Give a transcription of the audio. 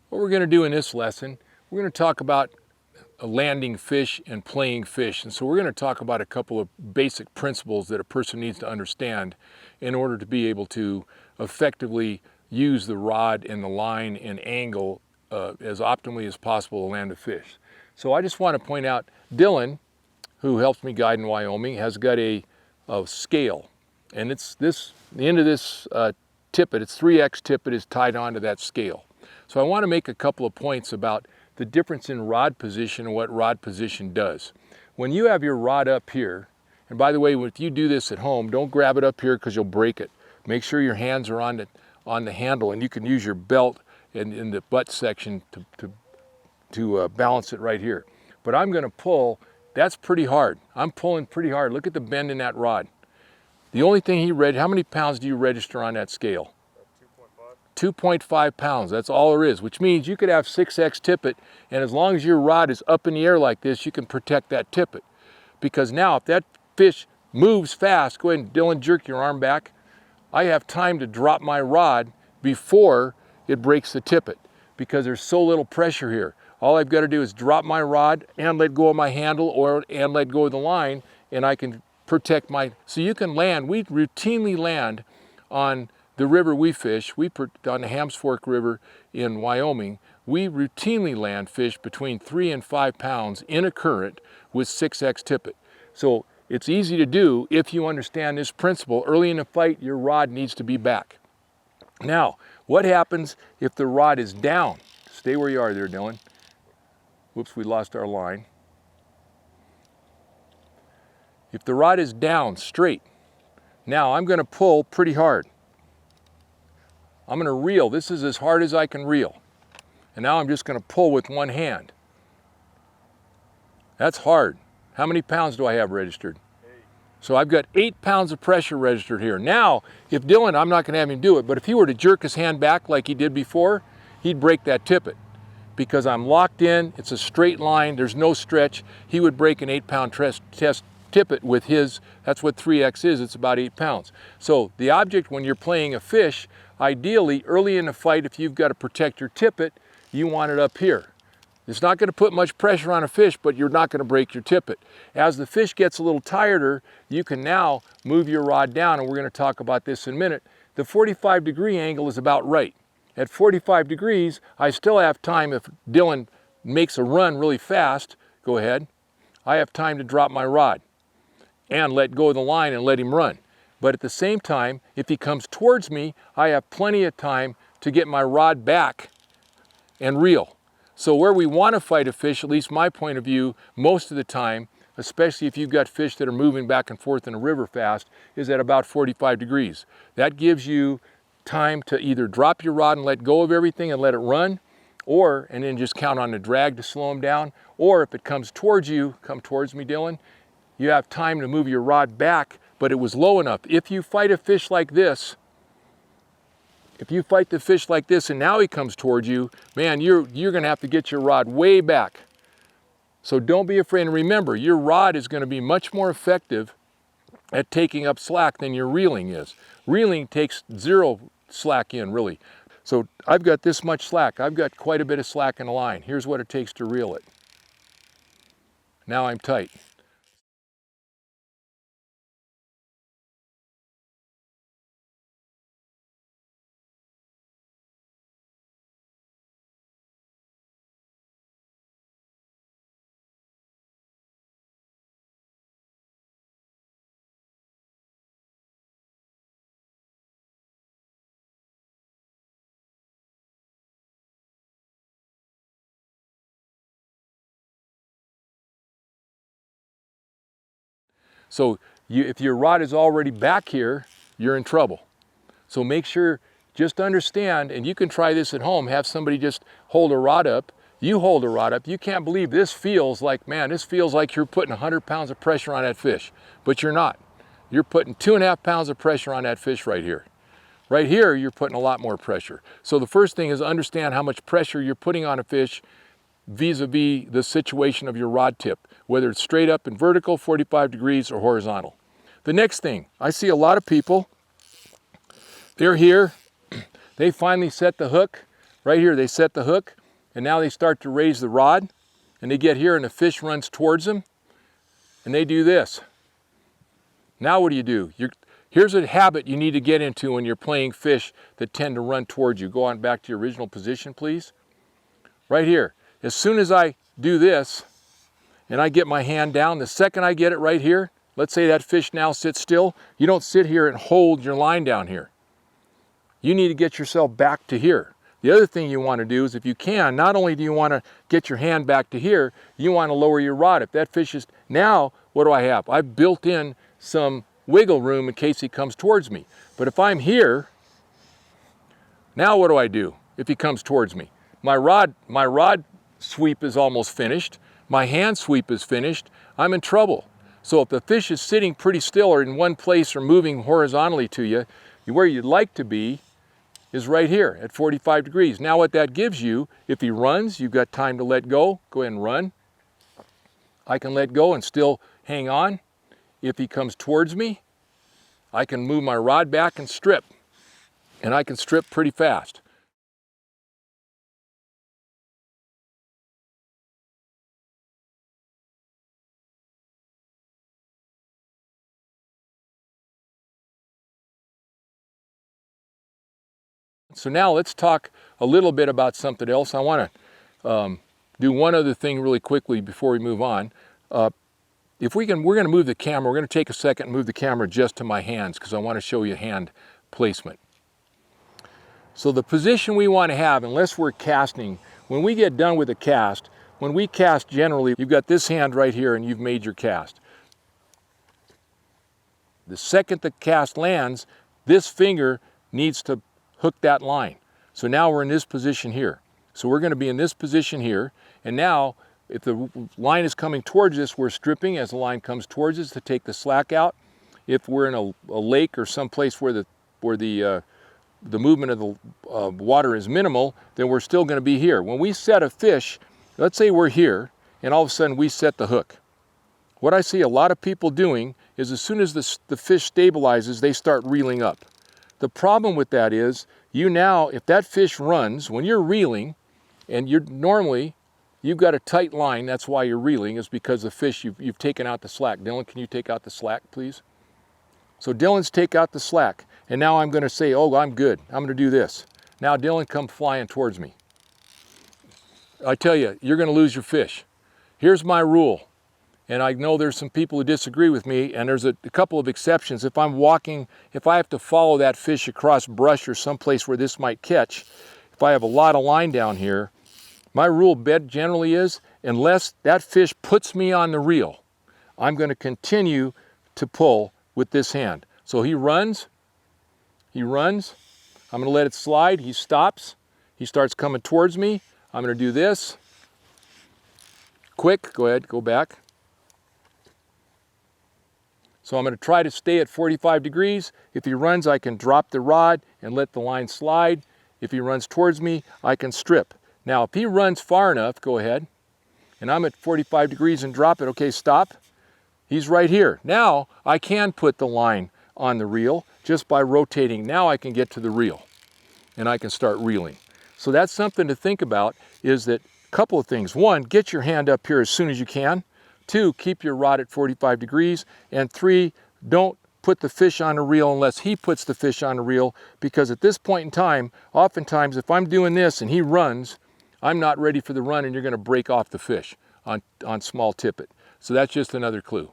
What we're going to do in this lesson, we're going to talk about landing fish and playing fish. And so we're going to talk about a couple of basic principles that a person needs to understand in order to be able to effectively use the rod and the line and angle as optimally as possible to land a fish. So I just want to point out, Dylan, who helps me guide in Wyoming, has got a scale. And it's this, the end of this tippet, it's 3X tippet, is tied onto that scale. So I want to make a couple of points about the difference in rod position and what rod position does. When you have your rod up here, and by the way, if you do this at home, don't grab it up here because you'll break it. Make sure your hands are on the handle, and you can use your belt in the butt section to balance it right here. But I'm going to pull, that's pretty hard. I'm pulling pretty hard. Look at the bend in that rod. The only thing he read, how many pounds do you register on that scale? 2.5 pounds, that's all there is, which means you could have 6X tippet, and as long as your rod is up in the air like this, you can protect that tippet. Because now, if that fish moves fast, go ahead and, Dylan, jerk your arm back. I have time to drop my rod before it breaks the tippet, because there's so little pressure here. All I've got to do is drop my rod and let go of my handle and let go of the line, and I can protect my, so you can land, we routinely land on the river we fish, on the Hams Fork River in Wyoming, we routinely land fish between 3 and 5 pounds in a current with 6X tippet. So it's easy to do if you understand this principle. Early in the fight, your rod needs to be back. Now, what happens if the rod is down? Stay where you are there, Dylan. Whoops, we lost our line. If the rod is down, straight, now I'm going to pull pretty hard. I'm going to reel. This is as hard as I can reel. And now I'm just going to pull with one hand. That's hard. How many pounds do I have registered? 8. So I've got 8 pounds of pressure registered here. Now, if Dylan, I'm not going to have him do it, but if he were to jerk his hand back like he did before, he'd break that tippet. Because I'm locked in, it's a straight line, there's no stretch. He would break an 8-pound tippet with his, that's what 3X is, it's about 8 pounds. So the object when you're playing a fish, ideally early in the fight, if you've got to protect your tippet, you want it up here. It's not going to put much pressure on a fish, but you're not going to break your tippet. As the fish gets a little tireder, you can now move your rod down, and we're going to talk about this in a minute. The 45-degree angle is about right. At 45 degrees, I still have time. If Dylan makes a run really fast, go ahead, I have time to drop my rod and let go of the line and let him run. But at the same time, if he comes towards me, I have plenty of time to get my rod back and reel. So where we want to fight a fish, at least my point of view, most of the time, especially if you've got fish that are moving back and forth in a river fast, is at about 45 degrees. That gives you time to either drop your rod and let go of everything and let it run, and then just count on the drag to slow him down. Or if it comes towards you, come towards me, Dylan, you have time to move your rod back, but it was low enough. If you fight a fish like this, if you fight the fish like this and now he comes towards you, man, you're going to have to get your rod way back. So don't be afraid. And remember, your rod is going to be much more effective at taking up slack than your reeling is. Reeling takes 0 slack in, really. So I've got this much slack. I've got quite a bit of slack in the line. Here's what it takes to reel it. Now I'm tight. So if your rod is already back here, you're in trouble. So make sure, just understand, and you can try this at home, have somebody just hold a rod up, you hold a rod up, you can't believe this feels like, man, this feels like you're putting 100 pounds of pressure on that fish, but you're not. You're putting 2.5 pounds of pressure on that fish right here. Right here, you're putting a lot more pressure. So the first thing is understand how much pressure you're putting on a fish vis-a-vis the situation of your rod tip, whether it's straight up and vertical, 45 degrees, or horizontal. The next thing, I see a lot of people, they're here, they finally set the hook, right here they set the hook, and now they start to raise the rod, and they get here and the fish runs towards them, and they do this. Now what do? Here's a habit you need to get into when you're playing fish that tend to run towards you. Go on back to your original position, please. Right here. As soon as I do this, and I get my hand down, the second I get it right here, let's say that fish now sits still, you don't sit here and hold your line down here. You need to get yourself back to here. The other thing you want to do is, if you can, not only do you want to get your hand back to here, you want to lower your rod. If that fish is, now what do I have? I've built in some wiggle room in case he comes towards me. But if I'm here, now what do I do if he comes towards me? My rod sweep is almost finished. My hand sweep is finished. I'm in trouble. So if the fish is sitting pretty still or in one place or moving horizontally to you, where you'd like to be is right here at 45 degrees. Now what that gives you, if he runs, you've got time to let go. Go ahead and run. I can let go and still hang on. If he comes towards me, I can move my rod back and strip. And I can strip pretty fast. So now let's talk a little bit about something else. I want to do one other thing really quickly before we move on. If we can, we're going to move the camera. We're going to take a second and move the camera just to my hands because I want to show you hand placement. So the position we want to have, unless we're casting, when we get done with a cast, when we cast generally, you've got this hand right here and you've made your cast. The second the cast lands, this finger needs to hook that line. So now we're in this position here. So we're going to be in this position here, and now if the line is coming towards us, we're stripping as the line comes towards us to take the slack out. If we're in a lake or someplace where the movement of the water is minimal, then we're still going to be here. When we set a fish, let's say we're here, and all of a sudden we set the hook. What I see a lot of people doing is as soon as the fish stabilizes, they start reeling up. The problem with that is, if that fish runs, when you're reeling, and you've got a tight line, that's why you're reeling, is because the fish, you've taken out the slack. Dylan, can you take out the slack, please? So Dylan's take out the slack, and now I'm going to say, oh, I'm good. I'm going to do this. Now Dylan, come flying towards me. I tell you, you're going to lose your fish. Here's my rule. And I know there's some people who disagree with me, and there's a couple of exceptions. If I'm walking, if I have to follow that fish across brush or someplace where this might catch, if I have a lot of line down here, my rule generally is, unless that fish puts me on the reel, I'm going to continue to pull with this hand. So he runs, I'm going to let it slide, he stops, he starts coming towards me, I'm going to do this, quick, go ahead, go back. So I'm going to try to stay at 45 degrees. If he runs, I can drop the rod and let the line slide. If he runs towards me, I can strip. Now, if he runs far enough, go ahead, and I'm at 45 degrees and drop it. Okay, stop. He's right here. Now, I can put the line on the reel just by rotating. Now I can get to the reel, and I can start reeling. So that's something to think about, is that a couple of things. One, get your hand up here as soon as you can. 2, keep your rod at 45 degrees. And 3, don't put the fish on a reel unless he puts the fish on a reel, because at this point in time, oftentimes if I'm doing this and he runs, I'm not ready for the run and you're going to break off the fish on small tippet. So that's just another clue.